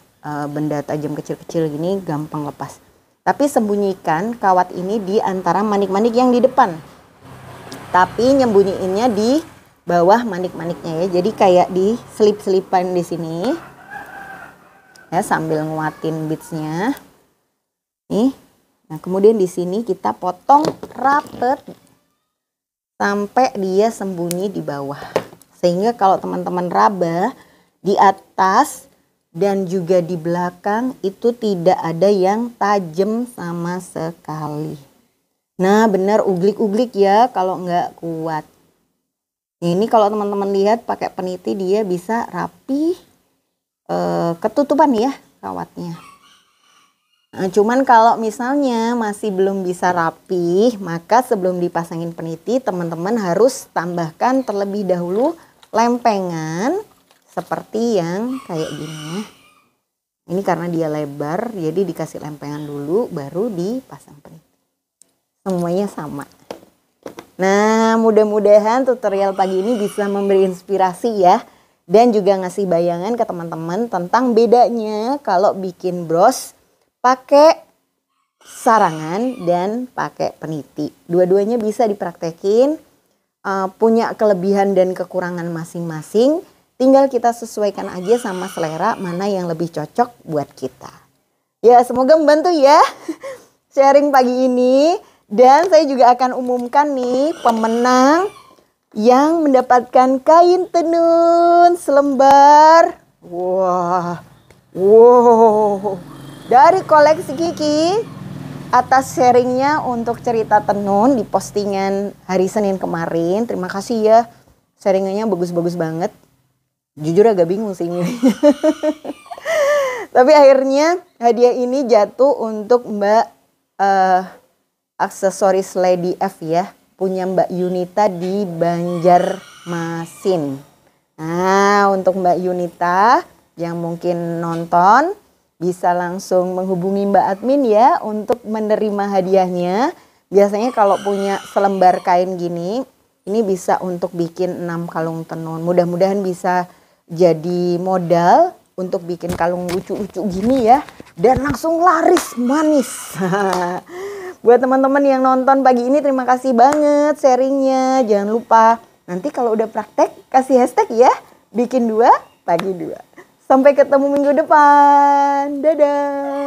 benda tajam kecil-kecil gini gampang lepas. Tapi sembunyikan kawat ini di antara manik-manik yang di depan. Tapi nyembunyiinnya di bawah manik-maniknya ya. Jadi kayak di selip-selipan di sini. Ya, sambil nguatin beadsnya. Nih. Nah, kemudian di sini kita potong rapet sampai dia sembunyi di bawah. Sehingga kalau teman-teman raba di atas dan juga di belakang itu tidak ada yang tajam sama sekali. Nah, benar uglik-uglik ya kalau nggak kuat. Ini kalau teman-teman lihat pakai peniti dia bisa rapi, ketutupan ya kawatnya. Nah, cuman kalau misalnya masih belum bisa rapi, maka sebelum dipasangin peniti teman-teman harus tambahkan terlebih dahulu lempengan. Seperti yang kayak gini. Ini karena dia lebar, jadi dikasih lempengan dulu, baru dipasang peniti. Semuanya sama. Nah, mudah-mudahan tutorial pagi ini bisa memberi inspirasi ya. Dan juga ngasih bayangan ke teman-teman tentang bedanya kalau bikin bros pakai sarangan dan pakai peniti. Dua-duanya bisa dipraktekin, punya kelebihan dan kekurangan masing-masing. Tinggal kita sesuaikan aja sama selera mana yang lebih cocok buat kita. Ya, semoga membantu ya sharing pagi ini. Dan saya juga akan umumkan nih pemenang yang mendapatkan kain tenun selembar. Wow. Dari koleksi Kiki atas sharingnya untuk cerita tenun di postingan hari Senin kemarin. Terima kasih ya. Sharingannya bagus-bagus banget. Jujur agak bingung sih ini. Tapi akhirnya hadiah ini jatuh untuk Mbak aksesoris Lady F ya. Punya Mbak Yunita di Banjarmasin. Nah, untuk Mbak Yunita yang mungkin nonton bisa langsung menghubungi Mbak admin ya untuk menerima hadiahnya. Biasanya kalau punya selembar kain gini, ini bisa untuk bikin 6 kalung tenun. Mudah-mudahan bisa jadi modal untuk bikin kalung lucu-lucu gini ya. Dan langsung laris manis. Buat teman-teman yang nonton pagi ini terima kasih banget sharingnya. Jangan lupa nanti kalau udah praktek kasih hashtag ya. Bikin 2 pagi 2. Sampai ketemu minggu depan. Dadah.